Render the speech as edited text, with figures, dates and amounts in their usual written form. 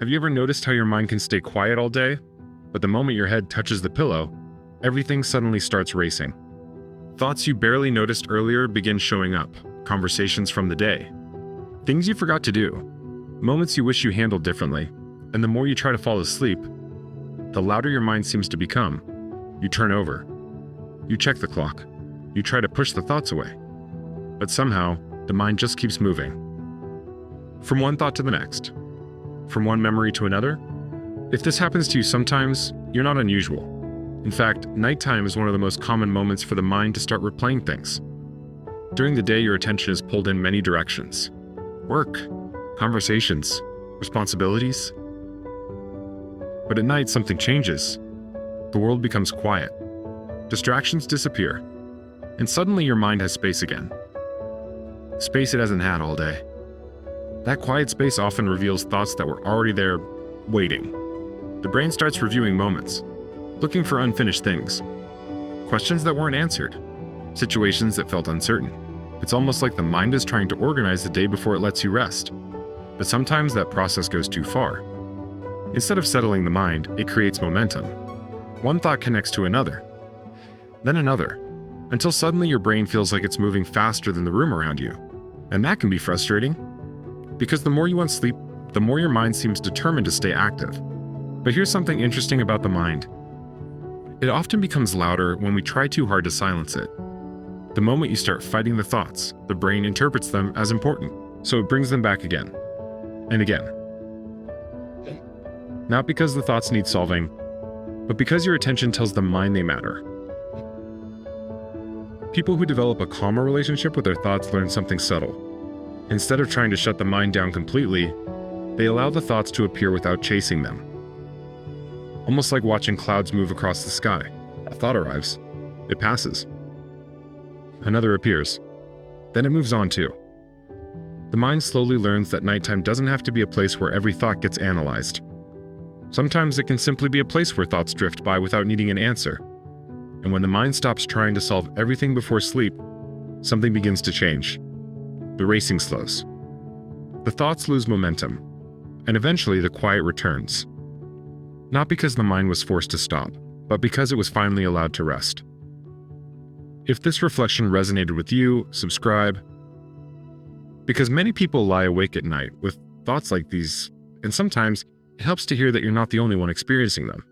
Have you ever noticed how your mind can stay quiet all day, but the moment your head touches the pillow, everything suddenly starts racing? Thoughts you barely noticed earlier begin showing up, conversations from the day, things you forgot to do, moments you wish you handled differently, and the more you try to fall asleep, the louder your mind seems to become. You turn over. You check the clock. You try to push the thoughts away. But somehow, the mind just keeps moving. From one thought to the next. From one memory to another. If this happens to you sometimes, you're not unusual. In fact, nighttime is one of the most common moments for the mind to start replaying things. During the day, your attention is pulled in many directions. Work, conversations, responsibilities. But at night, something changes. The world becomes quiet. Distractions disappear. And suddenly your mind has space again. Space it hasn't had all day. That quiet space often reveals thoughts that were already there, waiting. The brain starts reviewing moments, looking for unfinished things, questions that weren't answered, situations that felt uncertain. It's almost like the mind is trying to organize the day before it lets you rest. But sometimes that process goes too far. Instead of settling the mind, it creates momentum. One thought connects to another, then another, until suddenly your brain feels like it's moving faster than the room around you. And that can be frustrating, because the more you want sleep, the more your mind seems determined to stay active. But here's something interesting about the mind. It often becomes louder when we try too hard to silence it. The moment you start fighting the thoughts, the brain interprets them as important, so it brings them back again and again. Not because the thoughts need solving, but because your attention tells the mind they matter. People who develop a calmer relationship with their thoughts learn something subtle. Instead of trying to shut the mind down completely, they allow the thoughts to appear without chasing them. Almost like watching clouds move across the sky. A thought arrives. It passes. Another appears. Then it moves on too. The mind slowly learns that nighttime doesn't have to be a place where every thought gets analyzed. Sometimes it can simply be a place where thoughts drift by without needing an answer. And when the mind stops trying to solve everything before sleep, something begins to change. The racing slows. The thoughts lose momentum, and eventually the quiet returns. Not because the mind was forced to stop, but because it was finally allowed to rest. If this reflection resonated with you, subscribe. Because many people lie awake at night with thoughts like these, and sometimes it helps to hear that you're not the only one experiencing them.